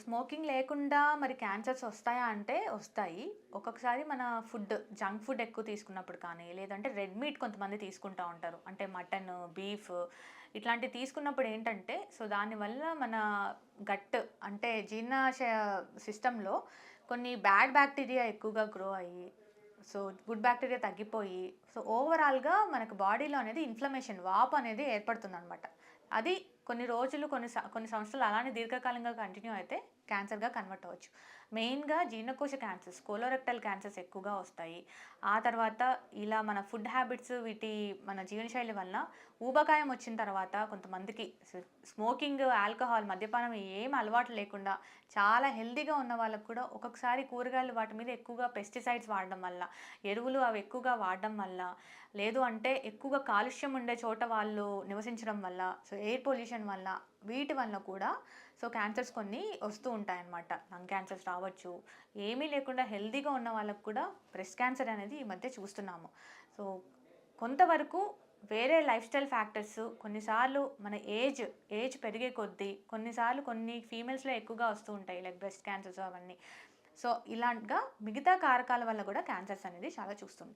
Smoking లేకుండా మరి cancers వస్తాయా అంటే వస్తాయి. ఒక్కొక్కసారి మన జంక్ ఫుడ్ ఎక్కువ తీసుకున్నప్పుడు కానీ, లేదంటే రెడ్ మీట్ కొంతమంది తీసుకుంటా ఉంటారు. అంటే మటన్, బీఫ్ ఇట్లాంటివి తీసుకున్నప్పుడు ఏంటంటే, సో దానివల్ల మన గట్ అంటే జీర్ణాశయ సిస్టమ్‌లో కొన్ని బ్యాడ్ బాక్టీరియా ఎక్కువగా గ్రో అయ్యి, సో గుడ్ బాక్టీరియా తగ్గిపోయి, సో ఓవరాల్‌గా మనకు బాడీలో అనేది ఇన్‌ఫ్లమేషన్ వాపు అనేది ఏర్పడుతుందనమాట. అది కొన్ని రోజులు, కొన్ని సంవత్సరాలు అలానే దీర్ఘకాలంగా కంటిన్యూ అయితే క్యాన్సర్‌గా కన్వర్ట్ అవ్వచ్చు. మెయిన్‌గా జీర్ణకోశ క్యాన్సర్స్, కోలోరెక్టల్ క్యాన్సర్స్ ఎక్కువగా వస్తాయి. ఆ తర్వాత ఇలా మన ఫుడ్ హ్యాబిట్స్ మన జీవనశైలి వలన ఊబకాయం వచ్చిన తర్వాత కొంతమందికి స్మోకింగ్, ఆల్కహాల్, మద్యపానం ఏం అలవాటు లేకుండా చాలా హెల్తీగా ఉన్న వాళ్ళకి కూడా ఒక్కొక్కసారి కూరగాయలు వాటి మీద ఎక్కువగా పెస్టిసైడ్స్ వాడడం వల్ల, ఎరువులు అవి ఎక్కువగా వాడడం వల్ల, లేదు అంటే ఎక్కువగా కాలుష్యం ఉండే చోట వాళ్ళు నివసించడం వల్ల, సో ఎయిర్ పొల్యూషన్ వల్ల, వీటి వల్ల కూడా సో క్యాన్సర్స్ కొన్ని వస్తూ ఉంటాయన్నమాట. లంగ్ క్యాన్సర్స్ రావచ్చు. ఏమీ లేకుండా హెల్తీగా ఉన్న వాళ్ళకి కూడా బ్రెస్ట్ క్యాన్సర్ అనేది ఈ మధ్య చూస్తున్నాము. సో కొంతవరకు వేరే లైఫ్ స్టైల్ ఫ్యాక్టర్స్ కొన్నిసార్లు మన ఏజ్ పెరిగే కొద్దీ కొన్నిసార్లు కొన్ని ఫీమేల్స్‌లో ఎక్కువగా వస్తూ ఉంటాయి. లైక్ బ్రెస్ట్ క్యాన్సర్స్ అవన్నీ. సో ఇలాగా మిగతా కారకాల వల్ల కూడా క్యాన్సర్స్ అనేది చాలా చూస్తుంటాం.